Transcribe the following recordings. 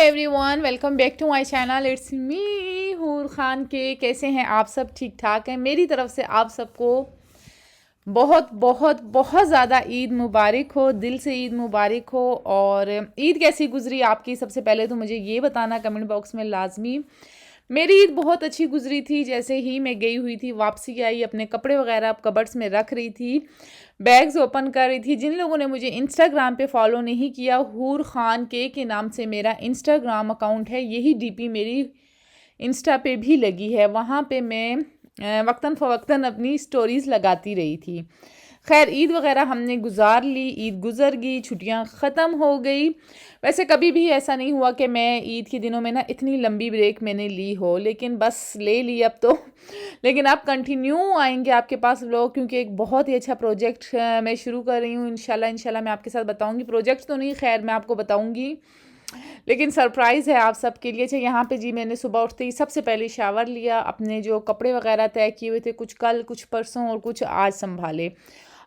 Everyone, welcome back to my channel. It's me Hoor Khan के। कैसे हैं आप सब? ठीक ठाक हैं। मेरी तरफ से आप सबको बहुत बहुत बहुत ज़्यादा ईद मुबारक हो, दिल से ईद मुबारक हो। और ईद कैसी गुजरी आपकी? सबसे पहले तो मुझे ये बताना कमेंट बॉक्स में लाजमी। मेरी ईद बहुत अच्छी गुजरी थी। जैसे ही मैं गई हुई थी, वापसी आई, अपने कपड़े वगैरह कबर्ड्स में रख रही थी, बैग्स ओपन कर रही थी। जिन लोगों ने मुझे इंस्टाग्राम पे फॉलो नहीं किया, हूर खान के नाम से मेरा इंस्टाग्राम अकाउंट है। यही डीपी मेरी इंस्टा पे भी लगी है। वहाँ पे मैं वक्तन फ़वक्तन अपनी स्टोरीज़ लगाती रही थी। खैर, ईद वगैरह हमने गुजार ली, ईद गुजर गई, छुट्टियां ख़त्म हो गई। वैसे कभी भी ऐसा नहीं हुआ कि मैं ईद के दिनों में ना इतनी लंबी ब्रेक मैंने ली हो, लेकिन बस ले ली अब तो। लेकिन अब कंटिन्यू आएंगे आपके पास व्लॉग, क्योंकि एक बहुत ही अच्छा प्रोजेक्ट मैं शुरू कर रही हूँ। इंशाल्लाह मैं आपके साथ बताऊँगी। प्रोजेक्ट तो नहीं, खैर मैं आपको बताऊँगी, लेकिन सरप्राइज़ है आप सबके लिए। अच्छा, यहाँ पे जी मैंने सुबह उठते ही सबसे पहले शावर लिया, अपने जो कपड़े वगैरह तय किए हुए थे, कुछ कल, कुछ परसों और कुछ आज संभाले।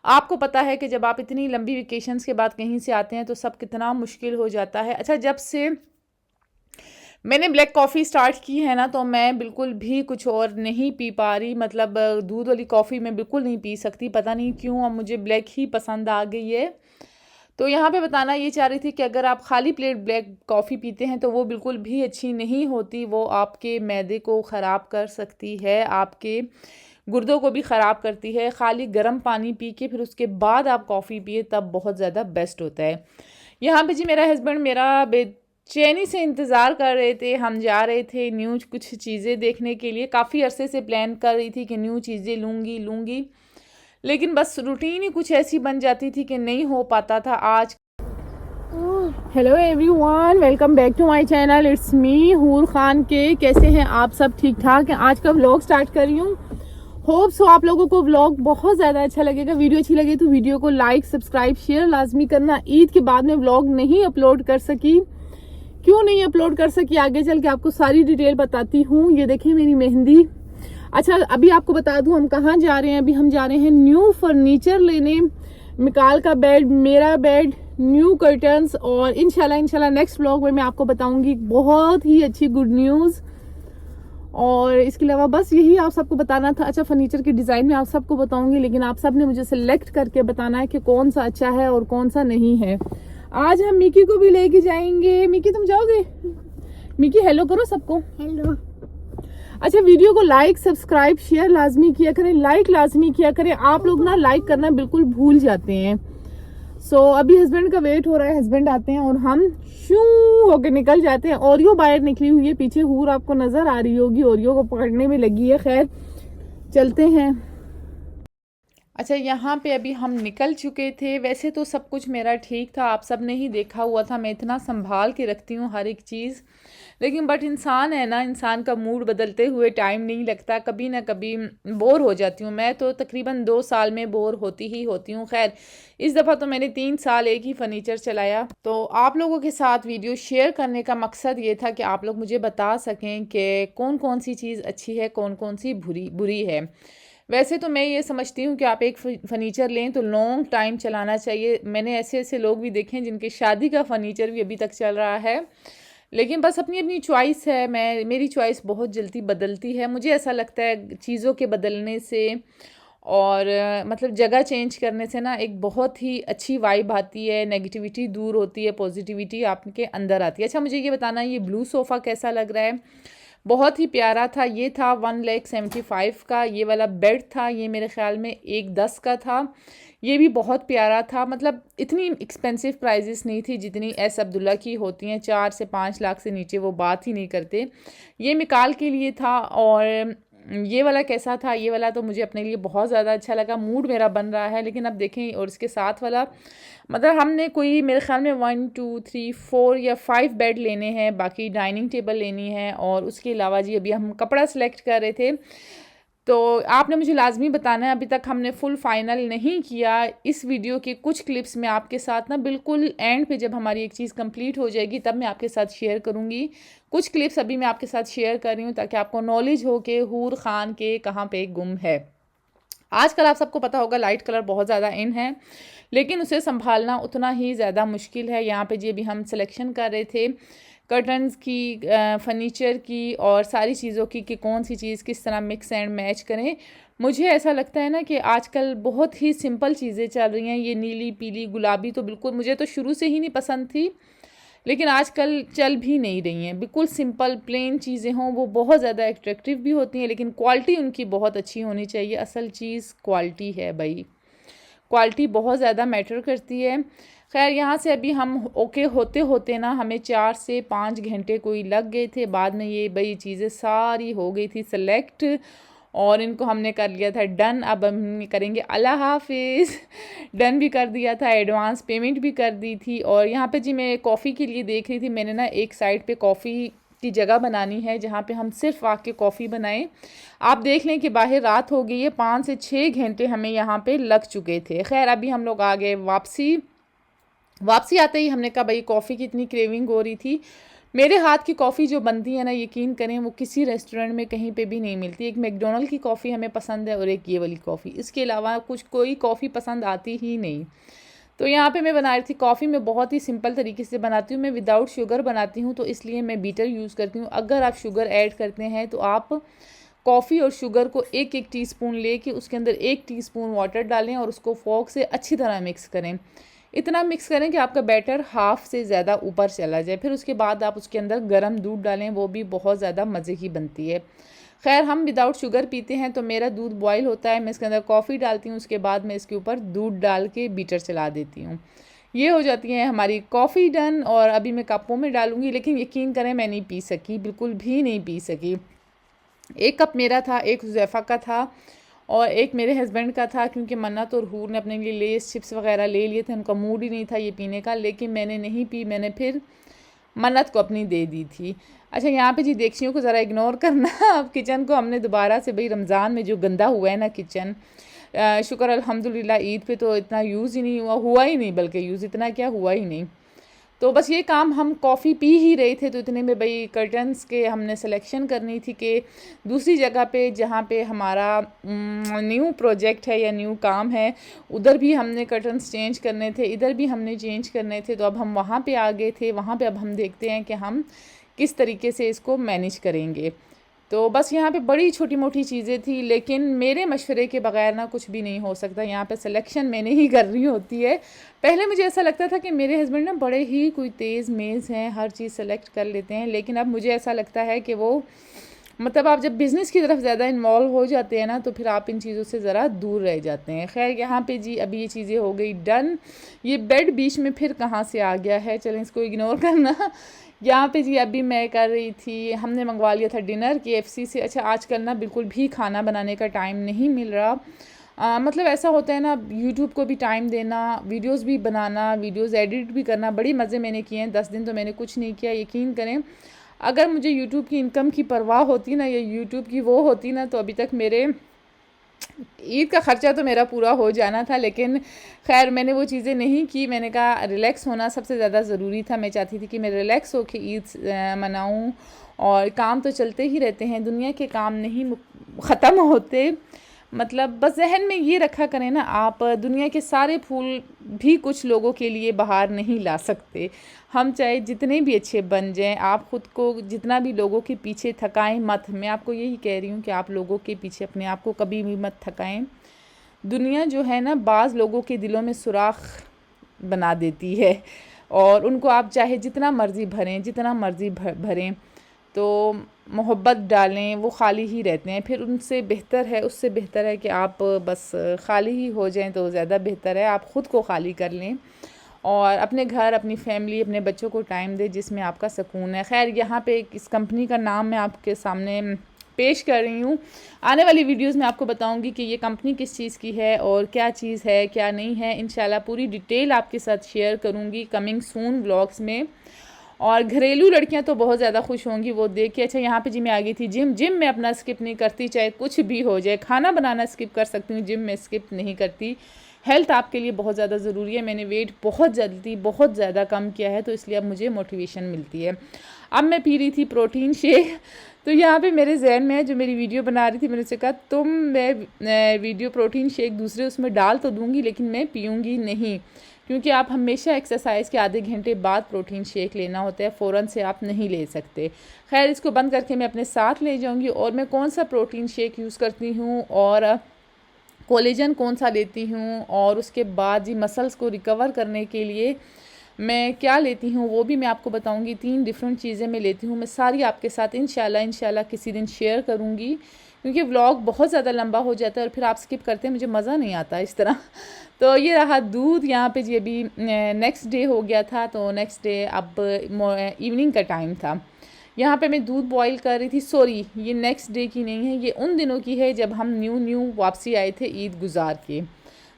आपको पता है कि जब आप इतनी लंबी वेकेशंस के बाद कहीं से आते हैं तो सब कितना मुश्किल हो जाता है। अच्छा, जब से मैंने ब्लैक कॉफ़ी स्टार्ट की है ना, तो मैं बिल्कुल भी कुछ और नहीं पी पा रही। मतलब दूध वाली कॉफ़ी मैं बिल्कुल नहीं पी सकती, पता नहीं क्यों। अब मुझे ब्लैक ही पसंद आ गई है। तो यहाँ पे बताना ये चाह रही थी कि अगर आप खाली प्लेट ब्लैक कॉफ़ी पीते हैं तो वो बिल्कुल भी अच्छी नहीं होती। वो आपके मैदे को ख़राब कर सकती है, आपके गुर्दों को भी ख़राब करती है। खाली गर्म पानी पी के फिर उसके बाद आप कॉफ़ी पिए, तब बहुत ज़्यादा बेस्ट होता है। यहाँ पे जी मेरा हस्बैंड मेरा बेचैनी से इंतज़ार कर रहे थे। हम जा रहे थे न्यू कुछ चीज़ें देखने के लिए। काफ़ी अरसे से प्लान कर रही थी कि न्यू चीज़ें लूँगी, लेकिन बस रूटीन ही कुछ ऐसी बन जाती थी कि नहीं हो पाता था। आज hello everyone, welcome back to my channel. It's me Hoor Khan के। कैसे हैं आप सब? ठीक ठाक हैं। आज का व्लॉग स्टार्ट कर रही हूँ। होप सो आप लोगों को व्लॉग बहुत ज़्यादा अच्छा लगेगा। वीडियो अच्छी लगे तो वीडियो को लाइक, सब्सक्राइब, शेयर लाजमी करना। ईद के बाद में व्लॉग नहीं अपलोड कर सकी। क्यों नहीं अपलोड कर सकी, आगे चल के आपको सारी डिटेल बताती हूँ। ये देखें मेरी मेहंदी। अच्छा, अभी आपको बता दूं हम कहाँ जा रहे हैं। अभी हम जा रहे हैं न्यू फर्नीचर लेने। मिकाल का बेड, मेरा बेड, न्यू कर्टन्स। और इंशाल्लाह नेक्स्ट व्लॉग में मैं आपको बताऊंगी बहुत ही अच्छी गुड न्यूज़। और इसके अलावा बस यही आप सबको बताना था। अच्छा, फर्नीचर के डिज़ाइन में आप सबको बताऊंगी, लेकिन आप सब ने मुझे सिलेक्ट करके बताना है कि कौन सा अच्छा है और कौन सा नहीं है। आज हम मिकी को भी लेके जाएंगे। मिकी, तुम जाओगे? मिकी हेलो करो सबको। हेलो। अच्छा, वीडियो को लाइक, सब्सक्राइब, शेयर लाजमी किया करें। लाइक लाजमी किया करें। आप लोग ना लाइक करना बिल्कुल भूल जाते हैं। अभी हस्बैंड का वेट हो रहा है। हस्बैंड आते हैं और हम शू होके निकल जाते हैं। ओरियो बाहर निकली हुई है, पीछे हूर आपको नजर आ रही होगी, ओरियो को पकड़ने में लगी है। खैर, चलते हैं। अच्छा, यहाँ पे अभी हम निकल चुके थे। वैसे तो सब कुछ मेरा ठीक था, आप सब ने ही देखा हुआ था। मैं इतना संभाल के रखती हूँ हर एक चीज़, लेकिन बट इंसान है ना, इंसान का मूड बदलते हुए टाइम नहीं लगता। कभी ना कभी बोर हो जाती हूँ। मैं तो तकरीबन 2 साल में बोर होती ही होती हूँ। खैर, इस दफ़ा तो मैंने 3 साल एक ही फर्नीचर चलाया। तो आप लोगों के साथ वीडियो शेयर करने का मकसद ये था कि आप लोग मुझे बता सकें कि कौन कौन सी चीज़ अच्छी है, कौन कौन सी बुरी है। वैसे तो मैं ये समझती हूँ कि आप एक फर्नीचर लें तो लॉन्ग टाइम चलाना चाहिए। मैंने ऐसे ऐसे लोग भी देखे हैं जिनके शादी का फर्नीचर भी अभी तक चल रहा है, लेकिन बस अपनी अपनी चॉइस है। मेरी चॉइस बहुत जल्दी बदलती है। मुझे ऐसा लगता है चीज़ों के बदलने से और मतलब जगह चेंज करने से ना एक बहुत ही अच्छी वाइब आती है, नेगेटिविटी दूर होती है, पॉजिटिविटी आपके अंदर आती है। अच्छा, मुझे ये बताना, ये ब्लू सोफ़ा कैसा लग रहा है? बहुत ही प्यारा था। ये था 1,75,000 का। ये वाला बेड था, ये मेरे ख्याल में 1,10 का था। ये भी बहुत प्यारा था। मतलब इतनी एक्सपेंसिव प्राइजेस नहीं थी जितनी एस अब्दुल्ला की होती हैं। 4 से 5 लाख से नीचे वो बात ही नहीं करते। ये मिकाल के लिए था। और ये वाला कैसा था? ये वाला तो मुझे अपने लिए बहुत ज़्यादा अच्छा लगा। मूड मेरा बन रहा है, लेकिन अब देखें। और इसके साथ वाला, मतलब हमने कोई मेरे ख्याल में 1 2 3 4 या 5 बेड लेने हैं, बाकी डाइनिंग टेबल लेनी है। और उसके अलावा जी अभी हम कपड़ा सेलेक्ट कर रहे थे, तो आपने मुझे लाजमी बताना है। अभी तक हमने फुल फाइनल नहीं किया। इस वीडियो के कुछ क्लिप्स मैं आपके साथ ना बिल्कुल एंड पे, जब हमारी एक चीज़ कंप्लीट हो जाएगी, तब मैं आपके साथ शेयर करूँगी। कुछ क्लिप्स अभी मैं आपके साथ शेयर कर रही हूँ ताकि आपको नॉलेज हो कि हूर खान के कहाँ पे गुम है। आजकल आप सबको पता होगा लाइट कलर बहुत ज़्यादा इन है, लेकिन उसे संभालना उतना ही ज़्यादा मुश्किल है। यहाँ पे जी अभी हम सिलेक्शन कर रहे थे कर्टन्स की, फर्नीचर की और सारी चीज़ों की कि कौन सी चीज़ किस तरह मिक्स एंड मैच करें। मुझे ऐसा लगता है ना कि आजकल बहुत ही सिंपल चीज़ें चल रही हैं। ये नीली, पीली, गुलाबी तो बिल्कुल मुझे तो शुरू से ही नहीं पसंद थी, लेकिन आजकल चल भी नहीं रही हैं। बिल्कुल सिंपल प्लेन चीज़ें हों वो बहुत ज़्यादा एट्रैक्टिव भी होती हैं, लेकिन क्वालिटी उनकी बहुत अच्छी होनी चाहिए। असल चीज़ क्वालिटी है भाई, क्वालिटी बहुत ज़्यादा मैटर करती है। खैर यहाँ से अभी हम ओके होते होते ना हमें 4 से 5 घंटे कोई लग गए थे। बाद में ये भाई चीज़ें सारी हो गई थी सेलेक्ट और इनको हमने कर लिया था डन। अब हम करेंगे अल्लाह हाफिज़। डन भी कर दिया था, एडवांस पेमेंट भी कर दी थी। और यहाँ पे जी मैं कॉफ़ी के लिए देख रही थी, मैंने ना एक साइड पे कॉफ़ी की जगह बनानी है जहाँ पे हम सिर्फ आके कॉफ़ी बनाएं। आप देख लें कि बाहर रात हो गई है, 5 से 6 घंटे हमें यहाँ पे लग चुके थे। खैर अभी हम लोग आ गए वापसी आते ही हमने कहा भाई कॉफ़ी की इतनी क्रेविंग हो रही थी। मेरे हाथ की कॉफ़ी जो बनती है ना, यकीन करें वो किसी रेस्टोरेंट में कहीं पे भी नहीं मिलती। एक मैकडोनल्ड की कॉफ़ी हमें पसंद है और एक ये वाली कॉफ़ी, इसके अलावा कुछ कोई कॉफ़ी पसंद आती ही नहीं। तो यहाँ पे मैं बना रही थी कॉफ़ी। मैं बहुत ही सिंपल तरीके से बनाती हूँ, मैं विदाउट शुगर बनाती हूँ, तो इसलिए मैं बीटर यूज़ करती हूँ। अगर आप शुगर ऐड करते हैं तो आप कॉफ़ी और शुगर को एक एक टीस्पून लेके उसके अंदर 1 टीस्पून वाटर डालें और उसको फोक से अच्छी तरह मिक्स करें। इतना मिक्स करें कि आपका बैटर हाफ़ से ज़्यादा ऊपर चला जाए। फिर उसके बाद आप उसके अंदर गर्म दूध डालें, वो भी बहुत ज़्यादा मज़े की बनती है। खैर हम विदाउट शुगर पीते हैं, तो मेरा दूध बॉयल होता है, मैं इसके अंदर कॉफ़ी डालती हूँ, उसके बाद मैं इसके ऊपर दूध डाल के बीटर चला देती हूँ। ये हो जाती है हमारी कॉफ़ी डन। और अभी मैं कपों में डालूँगी, लेकिन यकीन करें मैं नहीं पी सकी, बिल्कुल भी नहीं पी सकी। 1 कप मेरा था, 1 हुज़ैफ़ा का था और 1 मेरे हस्बैंड का था, क्योंकि मन्नत और हूर ने अपने लिए लेस चिप्स वगैरह ले लिए थे, उनका मूड ही नहीं था ये पीने का। लेकिन मैंने नहीं पी, मैंने फिर मन्नत को अपनी दे दी थी। अच्छा यहाँ पे जी देगचियों को ज़रा इग्नोर करना। अब किचन को हमने दोबारा से, भाई रमज़ान में जो गंदा हुआ है ना किचन, शुक्र अल्हम्दुलिल्लाह ईद पे तो इतना यूज़ ही नहीं हुआ ही नहीं, बल्कि यूज़ इतना क्या हुआ ही नहीं। तो बस ये काम, हम कॉफ़ी पी ही रहे थे तो इतने में भाई कर्टन्स के हमने सिलेक्शन करनी थी कि दूसरी जगह पे जहाँ पे हमारा न्यू प्रोजेक्ट है या न्यू काम है, उधर भी हमने कर्टन्स चेंज करने थे, इधर भी हमने चेंज करने थे। तो अब हम वहाँ पे आ गए थे। वहाँ पे अब हम देखते हैं कि हम किस तरीके से इसको मैनेज करेंगे। तो बस यहाँ पे बड़ी छोटी मोटी चीज़ें थी, लेकिन मेरे मशवरे के बगैर ना कुछ भी नहीं हो सकता। यहाँ पे सिलेक्शन मैंने ही कर रही होती है। पहले मुझे ऐसा लगता था कि मेरे हस्बैंड ना बड़े ही कोई तेज़ मेज़ हैं, हर चीज़ सेलेक्ट कर लेते हैं, लेकिन अब मुझे ऐसा लगता है कि वो मतलब आप जब बिज़नेस की तरफ ज़्यादा इन्वॉल्व हो जाते हैं ना, तो फिर आप इन चीज़ों से ज़रा दूर रह जाते हैं। खैर यहाँ पे जी अभी ये चीज़ें हो गई डन। ये बेड बीच में फिर कहाँ से आ गया है, चलें इसको इग्नोर करना। यहाँ पे जी अभी मैं कर रही थी, हमने मंगवा लिया था डिनर KFC से। अच्छा आजकल ना बिल्कुल भी खाना बनाने का टाइम नहीं मिल रहा। मतलब ऐसा होता है ना, यूट्यूब को भी टाइम देना, वीडियोस भी बनाना, वीडियोस एडिट भी करना, बड़ी मज़े मैंने किए हैं। 10 दिन तो मैंने कुछ नहीं किया। यकीन करें अगर मुझे यूट्यूब की इनकम की परवाह होती ना, या यूट्यूब की वो होती ना, तो अभी तक मेरे ईद का ख़र्चा तो मेरा पूरा हो जाना था। लेकिन खैर मैंने वो चीज़ें नहीं की। मैंने कहा रिलैक्स होना सबसे ज़्यादा ज़रूरी था। मैं चाहती थी कि मैं रिलैक्स होकर ईद मनाऊँ। और काम तो चलते ही रहते हैं, दुनिया के काम नहीं ख़त्म होते। मतलब बस जहन में ये रखा करें ना, आप दुनिया के सारे फूल भी कुछ लोगों के लिए बाहर नहीं ला सकते। हम चाहे जितने भी अच्छे बन जाएं, आप ख़ुद को जितना भी लोगों के पीछे थकाएं मत। मैं आपको यही कह रही हूँ कि आप लोगों के पीछे अपने आप को कभी भी मत थकाएं। दुनिया जो है ना, बाज़ लोगों के दिलों में सुराख बना देती है, और उनको आप चाहे जितना मर्ज़ी भरें, जितना मर्ज़ी भरें, तो मोहब्बत डालें, वो खाली ही रहते हैं। फिर उनसे बेहतर है, उससे बेहतर है कि आप बस खाली ही हो जाएं, तो ज़्यादा बेहतर है। आप ख़ुद को खाली कर लें और अपने घर, अपनी फैमिली, अपने बच्चों को टाइम दें जिसमें आपका सुकून है। खैर यहाँ पे इस कंपनी का नाम मैं आपके सामने पेश कर रही हूँ। आने वाली वीडियोस में आपको बताऊंगी कि ये कंपनी किस चीज़ की है और क्या चीज़ है क्या नहीं है। इंशाल्लाह पूरी डिटेल आपके साथ शेयर करूँगी कमिंग सून व्लॉग्स में। और घरेलू लड़कियां तो बहुत ज़्यादा खुश होंगी वो देख के। अच्छा यहाँ पे जी मैं आ गई थी जिम में अपना स्किप नहीं करती, चाहे कुछ भी हो जाए। खाना बनाना स्किप कर सकती हूँ, जिम में स्किप नहीं करती। हेल्थ आपके लिए बहुत ज़्यादा ज़रूरी है। मैंने वेट बहुत ज़्यादा कम किया है, तो इसलिए अब मुझे मोटिवेशन मिलती है। अब मैं पी रही थी प्रोटीन शेक। तो यहाँ पे मेरे जहन में है, जो मेरी वीडियो बना रही थी, मैंने उससे कहा मैं वीडियो प्रोटीन शेक दूसरे उसमें डाल तो दूँगी, लेकिन मैं पीऊँगी नहीं, क्योंकि आप हमेशा एक्सरसाइज के आधे घंटे बाद प्रोटीन शेक लेना होता है, फ़ौरन से आप नहीं ले सकते। खैर, इसको बंद करके मैं अपने साथ ले जाऊंगी और मैं कौन सा प्रोटीन शेक यूज़ करती हूँ और कोलेजन कौन सा लेती हूँ और उसके बाद जी मसल्स को रिकवर करने के लिए मैं क्या लेती हूँ वो भी मैं आपको बताऊँगी। 3 डिफरेंट चीज़ें मैं लेती हूँ, मैं सारी आपके साथ इंशाल्लाह किसी दिन शेयर करूँगी, क्योंकि व्लॉग बहुत ज़्यादा लंबा हो जाता है और फिर आप स्किप करते हैं, मुझे मज़ा नहीं आता इस तरह। तो ये रहा दूध यहाँ पे जी, अभी नेक्स्ट डे हो गया था, तो नेक्स्ट डे अब इवनिंग का टाइम था। यहाँ पे मैं दूध बॉईल कर रही थी। सॉरी, ये नेक्स्ट डे की नहीं है, ये उन दिनों की है जब हम न्यू वापसी आए थे ईद गुजार के।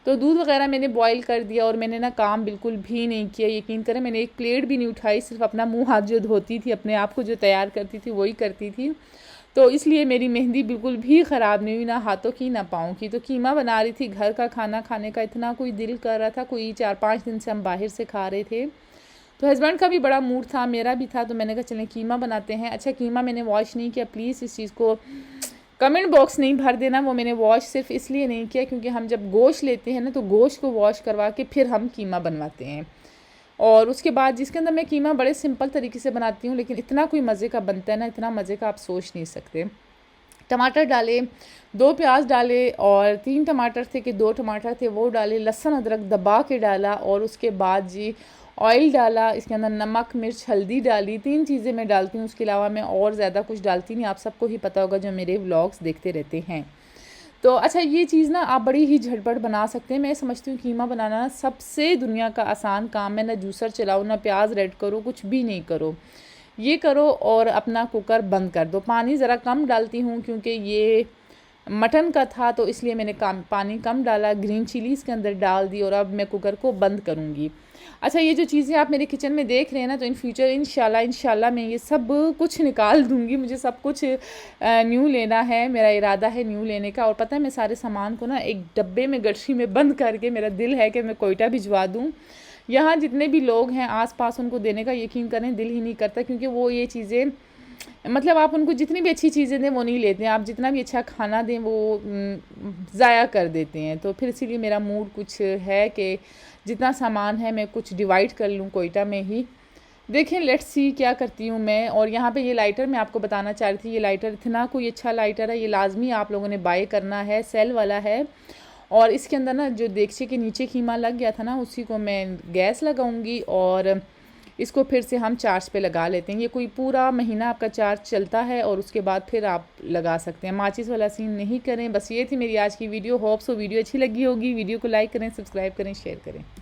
तो दूध वगैरह मैंने बॉईल कर दिया और मैंने ना काम बिल्कुल भी नहीं किया, यकीन करें मैंने एक प्लेट भी नहीं उठाई, सिर्फ अपना मुंह हाथ जो धोती थी, अपने आप को जो तैयार करती थी वही करती थी। तो इसलिए मेरी मेहंदी बिल्कुल भी ख़राब नहीं हुई, ना हाथों की ना पाँव की। तो कीमा बना रही थी, घर का खाना खाने का इतना कोई दिल कर रहा था, कोई 4-5 दिन से हम बाहर से खा रहे थे, तो हस्बैंड का भी बड़ा मूड था, मेरा भी था, तो मैंने कहा चलें कीमा बनाते हैं। अच्छा, कीमा मैंने वॉश नहीं किया, प्लीज़ इस चीज़ को कमेंट बॉक्स नहीं भर देना, वो मैंने वॉश सिर्फ इसलिए नहीं किया क्योंकि हम जब गोश्त लेते हैं ना तो गोश्त को वॉश करवा के फिर हम कीमा बनवाते हैं। और उसके बाद जिसके अंदर मैं कीमा बड़े सिंपल तरीके से बनाती हूँ, लेकिन इतना कोई मज़े का बनता है ना, इतना मज़े का आप सोच नहीं सकते। टमाटर डाले, 2 प्याज डाले और 3 टमाटर थे कि 2 टमाटर थे वो डाले, लहसुन अदरक दबा के डाला और उसके बाद जी ऑयल डाला, इसके अंदर नमक मिर्च हल्दी डाली। 3 चीज़ें मैं डालती हूँ, उसके अलावा मैं और ज़्यादा कुछ डालती नहीं, आप सबको ही पता होगा जो मेरे व्लॉग्स देखते रहते हैं। तो अच्छा, ये चीज़ ना आप बड़ी ही झटपट बना सकते हैं। मैं समझती हूँ कीमा बनाना ना सबसे दुनिया का आसान काम है, ना जूसर चलाओ, ना प्याज रेड करो, कुछ भी नहीं करो, ये करो और अपना कुकर बंद कर दो। पानी ज़रा कम डालती हूँ क्योंकि ये मटन का था, तो इसलिए मैंने पानी कम डाला, ग्रीन चिली इसके अंदर डाल दी और अब मैं कुकर को बंद करूँगी। अच्छा, ये जो चीज़ें आप मेरे किचन में देख रहे हैं ना, तो इन फ्यूचर इंशाल्लाह मैं ये सब कुछ निकाल दूँगी। मुझे सब कुछ न्यू लेना है, मेरा इरादा है न्यू लेने का। और पता है, मैं सारे सामान को ना एक डब्बे में गठरी में बंद करके मेरा दिल है कि मैं कोयटा भिजवा दूँ। यहाँ जितने भी लोग हैं आस-पास उनको देने का यकीन करें दिल ही नहीं करता, क्योंकि वो ये चीज़ें मतलब आप उनको जितनी भी अच्छी चीज़ें दें वो नहीं लेते हैं, आप जितना भी अच्छा खाना दें वो ज़ाया कर देते हैं। तो फिर इसीलिए मेरा मूड कुछ है कि जितना सामान है मैं कुछ डिवाइड कर लूँ कोयटा में ही। देखें, लेट्स सी क्या करती हूँ मैं। और यहाँ पे ये लाइटर मैं आपको बताना चाह रही थी, ये लाइटर इतना कोई अच्छा लाइटर है, ये लाजमी आप लोगों ने बाय करना है, सेल वाला है। और इसके अंदर ना जो देगचे के नीचे कीमा लग गया था ना, उसी को मैं गैस लगाऊंगी और इसको फिर से हम चार्ज पे लगा लेते हैं। ये कोई पूरा महीना आपका चार्ज चलता है और उसके बाद फिर आप लगा सकते हैं। माचिस वाला सीन नहीं करें। बस ये थी मेरी आज की वीडियो। होप सो वीडियो अच्छी लगी होगी। वीडियो को लाइक करें, सब्सक्राइब करें, शेयर करें।